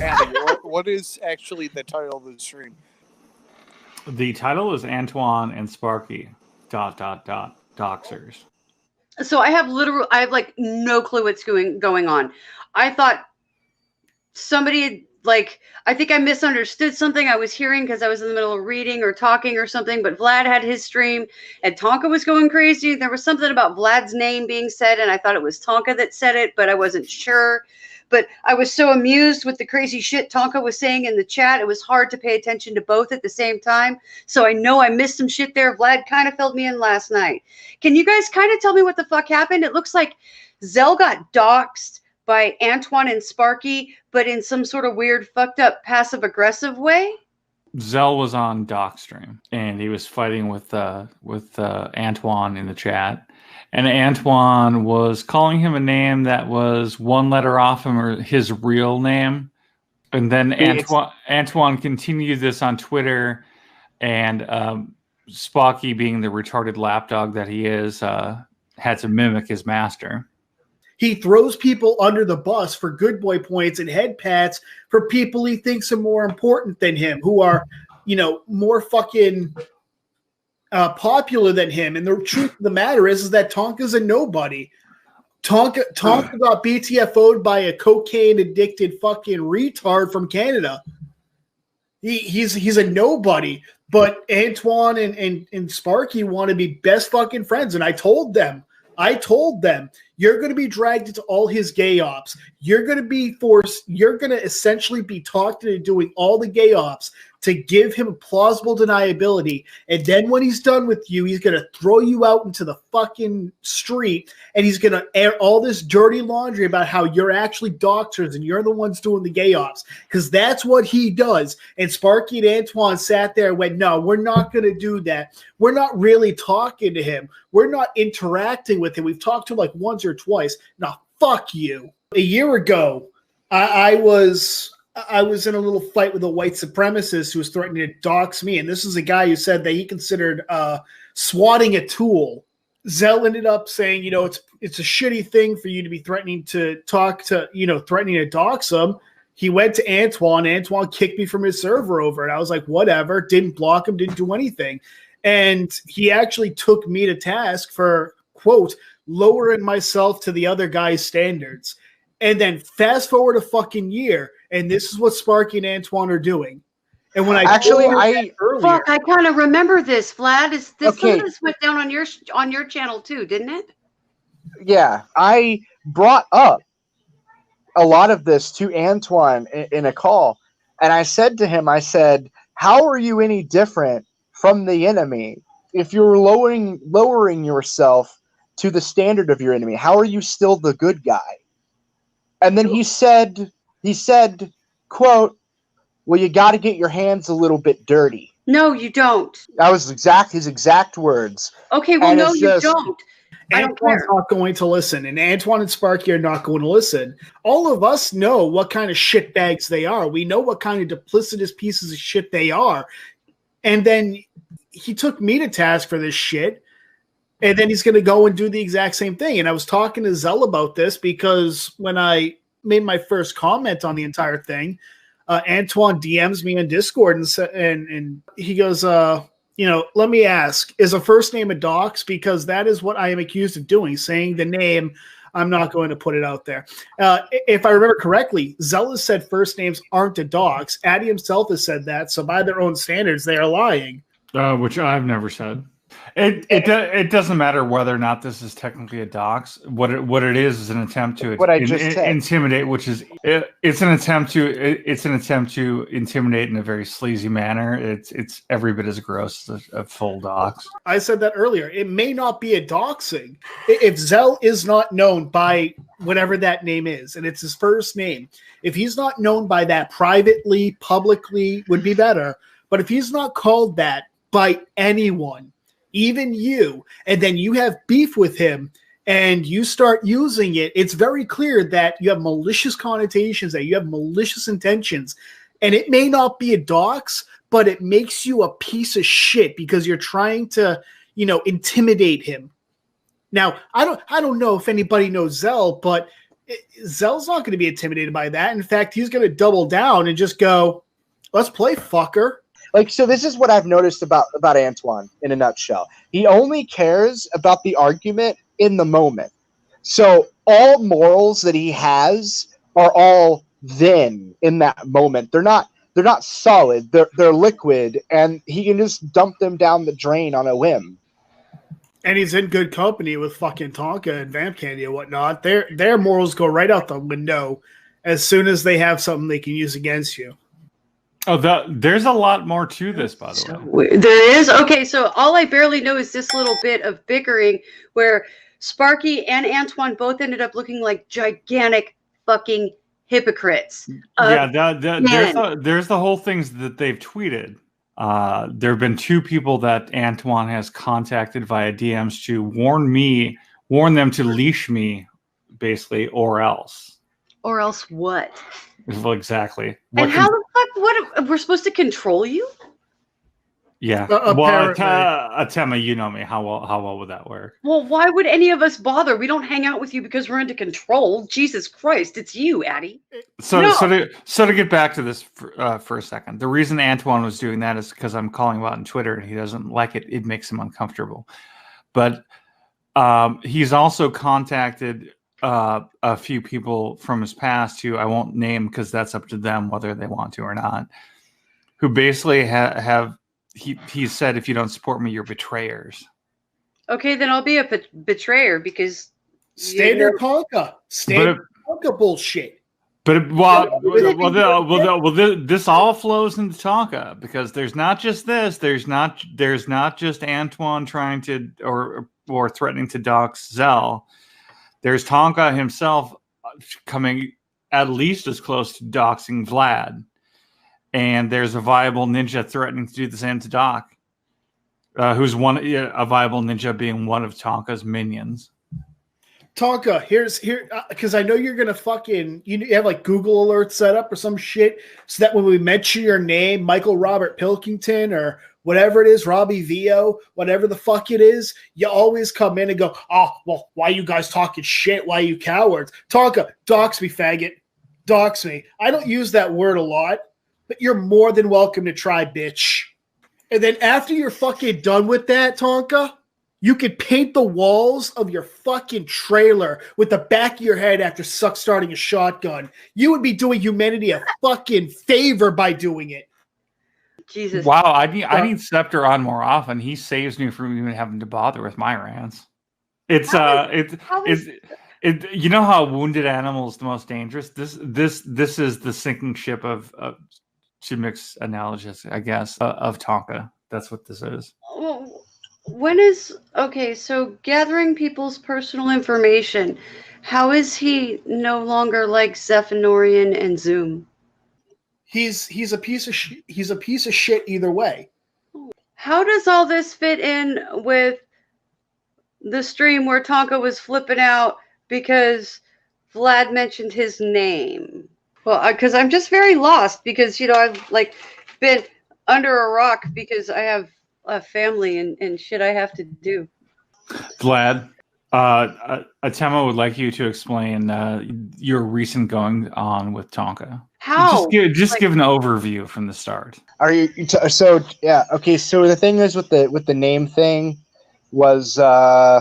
Andy, what is actually the title of the stream? The title is Antoine and Sparky ... Doxers. So I have like no clue what's going on. I thought somebody I think I misunderstood something I was hearing because I was in the middle of reading or talking or something, but Vlad had his stream and Tonka was going crazy. There was something about Vlad's name being said, and I thought it was Tonka that said it, but I wasn't sure. But I was so amused with the crazy shit Tonka was saying in the chat. It was hard to pay attention to both at the same time. So I know I missed some shit there. Vlad kind of filled me in last night. Can you guys kind of tell me what the fuck happened? It looks like Zell got doxed by Antoine and Sparky, but in some sort of weird, fucked up, passive aggressive way. Zell was on Doc stream and he was fighting with Antoine in the chat. And Antoine was calling him a name that was one letter off him or his real name. And then Antoine continued this on Twitter. And Sparky, being the retarded lapdog that he is, had to mimic his master. He throws people under the bus for good boy points and head pats for people he thinks are more important than him, who are, more fucking popular than him. And the truth of the matter is that Tonka's a nobody. Tonka got BTFO'd by a cocaine addicted fucking retard from Canada. He's a nobody. But Antoine and Sparky want to be best fucking friends. And I told them, you're going to be dragged into all his gay ops. You're going to essentially be talked into doing all the gay ops to give him plausible deniability. And then when he's done with you, he's going to throw you out into the fucking street and he's going to air all this dirty laundry about how you're actually doctors and you're the ones doing the gay ops. Because that's what he does. And Sparky and Antoine sat there and went, no, we're not going to do that. We're not really talking to him. We're not interacting with him. We've talked to him like once or twice. Now, fuck you. A year ago, I was in a little fight with a white supremacist who was threatening to dox me. And this is a guy who said that he considered swatting a tool. Zell ended up saying, it's a shitty thing for you to be threatening to threatening to dox him. He went to Antoine. Antoine kicked me from his server over. And I was like, whatever, didn't block him, didn't do anything. And he actually took me to task for, quote, lowering myself to the other guy's standards. And then fast forward a fucking year, and this is what Sparky and Antoine are doing. And when I kind of remember this. Vlad, some of this went down on your channel too, didn't it? Yeah, I brought up a lot of this to Antoine in a call, and I said to him, how are you any different from the enemy? If you're lowering yourself to the standard of your enemy, how are you still the good guy? And then he said, quote, well, you got to get your hands a little bit dirty. No, you don't. That was his exact words. Okay, well, no, you don't. Antoine's not going to listen, and Antoine and Sparky are not going to listen. All of us know what kind of shitbags they are. We know what kind of duplicitous pieces of shit they are. And then he took me to task for this shit. And then he's going to go and do the exact same thing. And I was talking to Zell about this because when I made my first comment on the entire thing, Antoine DMs me on Discord and he goes, let me ask, is a first name a dox? Because that is what I am accused of doing, saying the name. I'm not going to put it out there. If I remember correctly, Zell has said first names aren't a dox. Addy himself has said that. So by their own standards, they are lying. Which I've never said. It doesn't matter whether or not this is technically a dox. What it is an attempt to intimidate, which is it's an attempt to intimidate in a very sleazy manner. It's every bit as gross as a full dox. I said that earlier. It may not be a doxing if Zell is not known by whatever that name is, and it's his first name. If he's not known by that privately, publicly would be better. But if he's not called that by anyone, even you, and then you have beef with him and you start using it, it's very clear that you have malicious connotations, that you have malicious intentions. And it may not be a dox, but it makes you a piece of shit because you're trying to intimidate him. Now, I don't know if anybody knows Zell, but Zell's not going to be intimidated by that. In fact, he's going to double down and just go, "Let's play, fucker." Like, so this is what I've noticed about Antoine in a nutshell. He only cares about the argument in the moment. So all morals that he has are all then in that moment. They're not solid. They're liquid, and he can just dump them down the drain on a whim. And he's in good company with fucking Tonka and VampKandy and whatnot. Their morals go right out the window as soon as they have something they can use against you. Oh, there's a lot more to this, by the way. There is? Okay, so all I barely know is this little bit of bickering where Sparky and Antoine both ended up looking like gigantic fucking hypocrites. There's the whole things that they've tweeted. There have been 2 people that Antoine has contacted via DMs to warn them to leash me, basically, or else. Or else what? Well, exactly. And how the fuck? What? We're supposed to control you? Yeah. Well, Tema, you know me. How well would that work? Well, why would any of us bother? We don't hang out with you because we're into control. Jesus Christ, it's you, Addie. So to get back to this for a second, the reason Antoine was doing that is because I'm calling him out on Twitter and he doesn't like it. It makes him uncomfortable. But he's also contacted a few people from his past who I won't name because that's up to them whether they want to or not, who basically have he said, if you don't support me, you're betrayers. Okay, then I'll be a betrayer because standard Tonka bullshit. But this all flows into Tonka because there's not just this. There's not just Antoine trying to or threatening to dox Zell. There's Tonka himself coming at least as close to doxing Vlad. And there's a viable ninja threatening to do the same to Doc. Who's a viable ninja being one of Tonka's minions. Tonka, here, because I know you're gonna fucking you have like Google alerts set up or some shit, so that when we mention your name, Michael Robert Pilkington or whatever it is, Robbie Vio, whatever the fuck it is, you always come in and go, "Oh, well, why you guys talking shit? Why you cowards?" Tonka, dox me, faggot, dox me. I don't use that word a lot, but you're more than welcome to try, bitch. And then after you're fucking done with that, Tonka, you could paint the walls of your fucking trailer with the back of your head after starting a shotgun. You would be doing humanity a fucking favor by doing it. Jesus. Wow, I need Scepter on more often. He saves me from even having to bother with my rants. You know how wounded animal is the most dangerous? This is the sinking ship of to mix analogies, I guess, of Tonka. That's what this is. Well, so gathering people's personal information, how is he no longer like Zephanorian and Zoom? He's a piece of he's a piece of shit either way. How does all this fit in with the stream where Tonka was flipping out because Vlad mentioned his name? Well, because I'm just very lost because, I've been under a rock because I have a family and shit I have to do. Vlad, Atema would like you to explain your recent going on with Tonka. How? Just give an overview from the start. Are you so yeah? Okay, so the thing is with the name thing was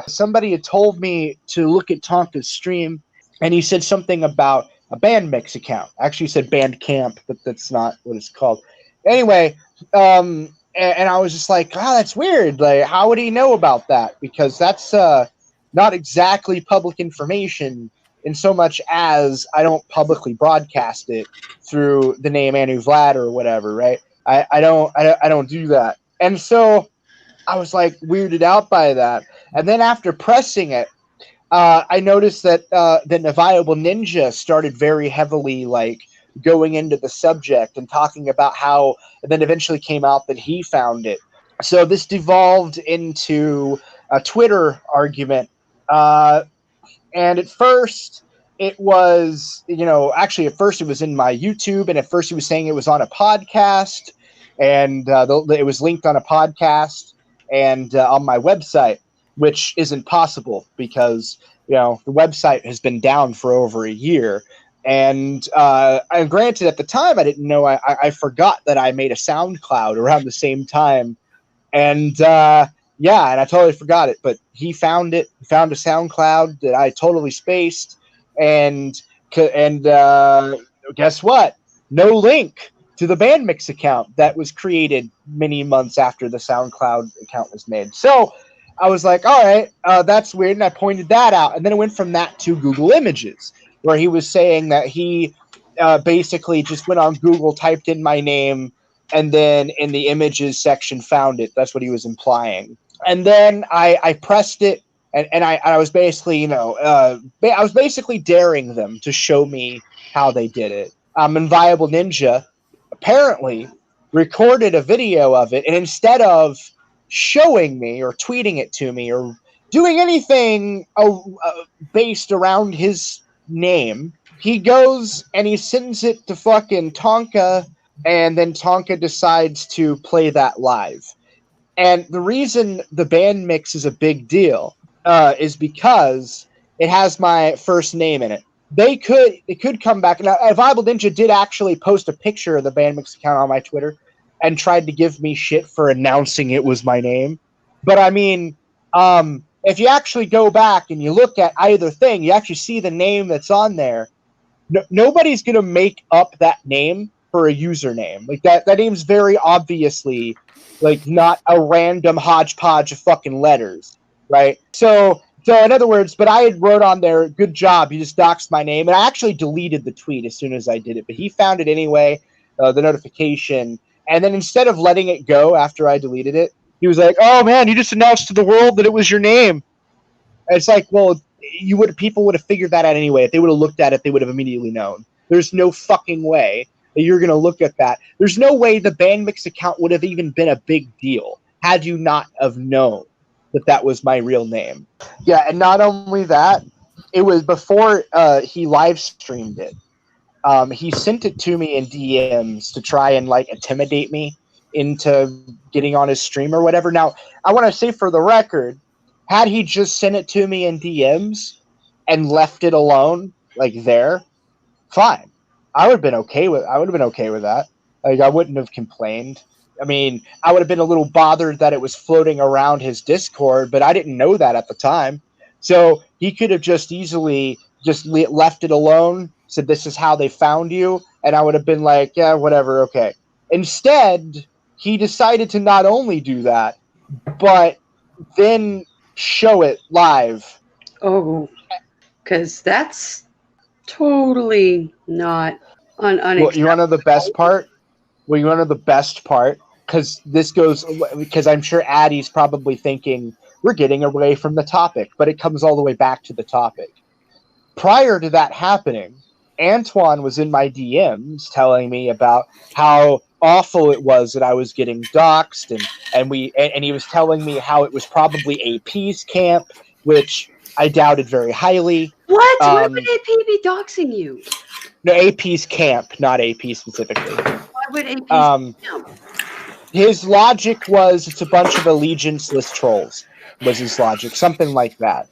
somebody had told me to look at Tonka's stream, and he said something about a band mix account. Actually, he said band camp, but that's not what it's called. Anyway, and I was just like, that's weird. Like, how would he know about that? Because that's not exactly public information, in so much as I don't publicly broadcast it through the name Anu Vlad or whatever, right? I don't do that. And so I was like weirded out by that. And then after pressing it, I noticed that the Viable Ninja started very heavily going into the subject and talking about how, and then eventually came out that he found it. So this devolved into a Twitter argument. And at first it was, actually at first it was in my YouTube, and at first he was saying it was on a podcast, and it was linked on a podcast. and on my website, which isn't possible because the website has been down for over a year. And granted, at the time, I didn't know. I forgot that I made a SoundCloud around the same time, and and I totally forgot it. But he found it. He found a SoundCloud that I totally spaced, and guess what? No link to the BandMix account that was created many months after the SoundCloud account was made. So I was like, all right, that's weird. And I pointed that out. And then it went from that to Google Images, where he was saying that he basically just went on Google, typed in my name, and then in the images section found it. That's what he was implying. And then I pressed it, and I was basically, I was basically daring them to show me how they did it. Inviolable Ninja apparently recorded a video of it, and instead of showing me or tweeting it to me or doing anything based around his name, he goes and he sends it to fucking Tonka, and then Tonka decides to play that live. And the reason the band mix is a big deal is because it has my first name in it. It could come back. Now, Viable Ninja did actually post a picture of the BandMix account on my Twitter and tried to give me shit for announcing it was my name. But I mean, if you actually go back and you look at either thing, you actually see the name that's on there. Nobody's going to make up that name for a username. Like that name's very obviously like not a random hodgepodge of fucking letters, right? So in other words, but I had wrote on there, good job, you just doxed my name. And I actually deleted the tweet as soon as I did it. But he found it anyway, the notification. And then instead of letting it go after I deleted it, he was like, oh, man, you just announced to the world that it was your name. And it's like, well, people would have figured that out anyway. If they would have looked at it, they would have immediately known. There's no fucking way that you're going to look at that. There's no way the BandMix account would have even been a big deal had you not have known that was my real name. Yeah, and not only that, it was before he live streamed it. He sent it to me in DMs to try and like intimidate me into getting on his stream or whatever. Now, I want to say for the record, had he just sent it to me in DMs and left it alone, like there, fine. I would have been okay with that. Like I wouldn't have complained. I mean, I would have been a little bothered that it was floating around his Discord, but I didn't know that at the time. So he could have just easily just left it alone, said this is how they found you, and I would have been like, yeah, whatever, okay. Instead, he decided to not only do that, but then show it live. Oh, because that's totally not unacceptable. Well, you want to know the best part? Well, you want to know the best part? Because I'm sure Addie's probably thinking, we're getting away from the topic, but it comes all the way back to the topic. Prior to that happening, Antoine was in my DMs telling me about how awful it was that I was getting doxxed, and he was telling me how it was probably AP's camp, which I doubted very highly. What? Why would AP be doxing you? No, AP's camp, not AP specifically. Why would AP camp? His logic was it's a bunch of allegiance-less trolls, was his logic, something like that.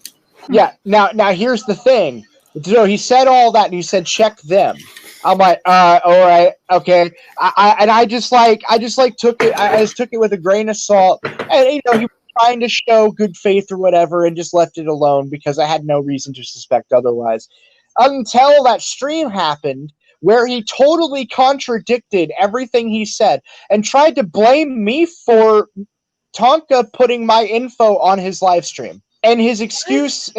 Yeah, now here's the thing. So he said all that, and he said, check them. I'm like, all right, okay. I just took it with a grain of salt. And, he was trying to show good faith or whatever and just left it alone because I had no reason to suspect otherwise. Until that stream happened, where he totally contradicted everything he said and tried to blame me for Tonka putting my info on his live stream. And his excuse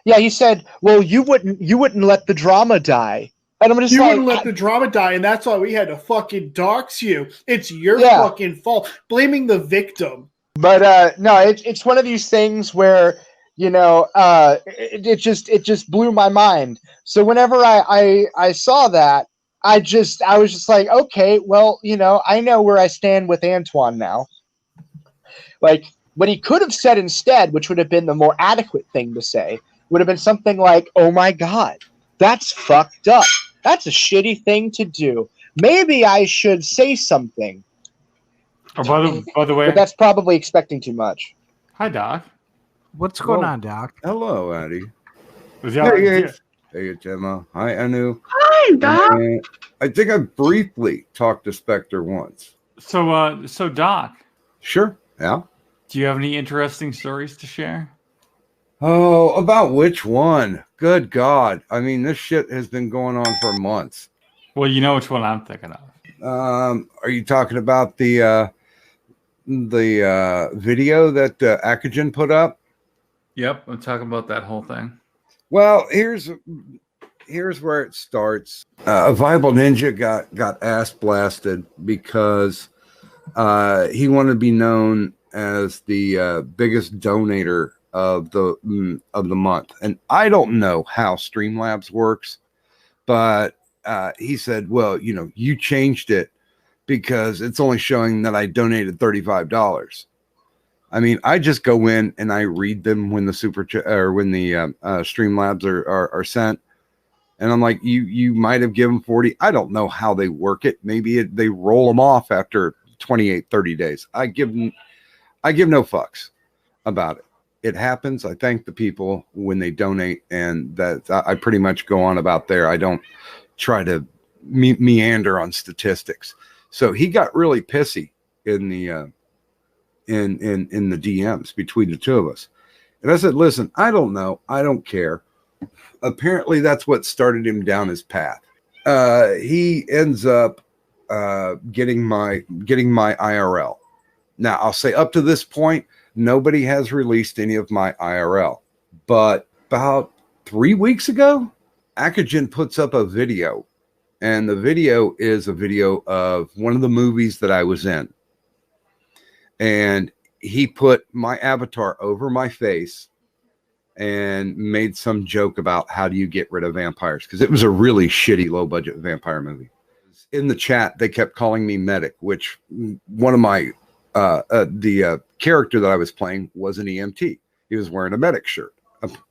he said, well, you wouldn't let the drama die. And I'm just wouldn't let the drama die, and that's why we had to fucking dox you. It's your fucking fault. Blaming the victim. But no, it's one of these things where it just blew my mind. So whenever I saw that, I was just like, okay, well, I know where I stand with Antoine now. Like, what he could have said instead, which would have been the more adequate thing to say, would have been something like, oh my God, that's fucked up. That's a shitty thing to do. Maybe I should say something. Oh, by the way, But that's probably expecting too much. hi, Doc. What's going on, Doc? Hello, Addy. Yeah, Hey, Gemma. Hi, Anu. Hi, Doc. I think I briefly talked to Spectre once. So Doc, Sure. Yeah. do you have any interesting stories to share? Oh, about which one? Good God. I mean, this shit has been going on for months. Well, you know which one I'm thinking of. Are you talking about the video that Akagen put up? Yep, I'm talking about that whole thing. Well, here's where it starts. A Viable Ninja got ass blasted because he wanted to be known as the biggest donator of the month, and I don't know how Streamlabs works, but he said, "Well, you changed it because it's only showing that I donated $35." I mean, I just go in and I read them when the Streamlabs are sent, and I'm like, you might have given 40. I don't know how they work it. Maybe they roll them off after 28, 30 days. I give no fucks about it. It happens. I thank the people when they donate, and that I pretty much go on about there. I don't try to meander on statistics. So he got really pissy in the in the DMs between the two of us. And I said, listen, I don't know. I don't care. Apparently that's what started him down his path. He ends up getting my IRL. Now, I'll say up to this point, nobody has released any of my IRL. But about 3 weeks ago, Akagen puts up a video. And the video is a video of one of the movies that I was in. And he put my avatar over my face and made some joke about how do you get rid of vampires, because it was a really shitty low budget vampire movie. In the chat they kept calling me medic, which one of my the character that I was playing was an EMT. He was wearing a medic shirt,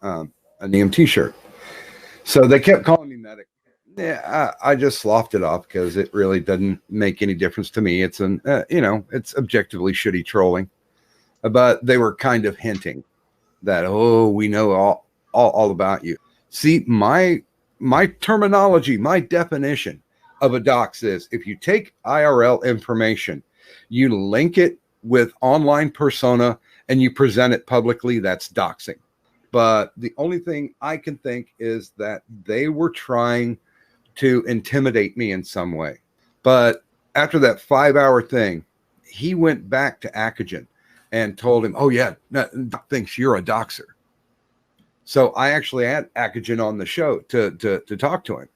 an EMT shirt, so they kept calling me medic. Yeah, I just sloughed it off because it really doesn't make any difference to me. It's it's objectively shitty trolling, but they were kind of hinting that, oh, we know all about you. See, my terminology, my definition of a dox is if you take IRL information, you link it with online persona, and you present it publicly, that's doxing. But the only thing I can think is that they were trying to intimidate me in some way. But after that 5-hour thing, he went back to Akagen and told him, oh yeah, Doc thinks you're a doxer. So I actually had Akagen on the show to talk to him.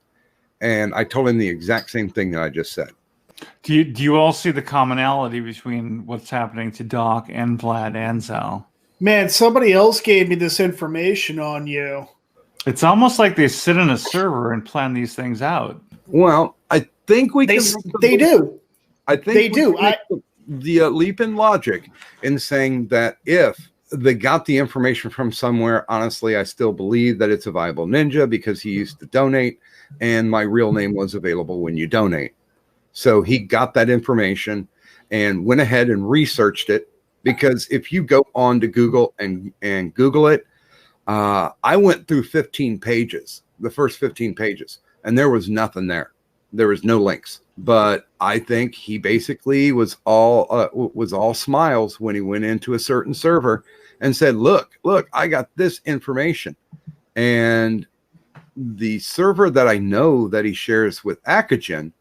And I told him the exact same thing that I just said. Do you all see the commonality between what's happening to Doc and Vlad and Sal? Man, somebody else gave me this information on you. It's almost like they sit in a server and plan these things out. Well, I think they do. I think they do. The leap in logic in saying that if they got the information from somewhere, honestly, I still believe that it's a Viable Ninja because he used to donate and my real name was available when you donate. So he got that information and went ahead and researched it, because if you go on to Google and Google it, I went through 15 pages, the first 15 pages, and there was nothing there. There was no links. But I think he basically was all smiles when he went into a certain server and said, look, I got this information. And the server that I know that he shares with Akagen,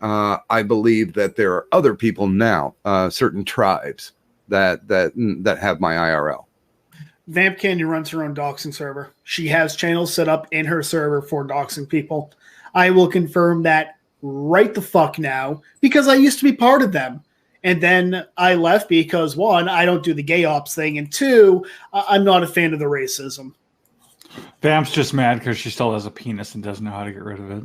I believe that there are other people now, certain tribes that have my IRL. VampKandy runs her own doxing server. She has channels set up in her server for doxing people. I will confirm that right the fuck now, because I used to be part of them. And then I left because, one, I don't do the gay ops thing, and two, I'm not a fan of the racism. Vamp's just mad because she still has a penis and doesn't know how to get rid of it.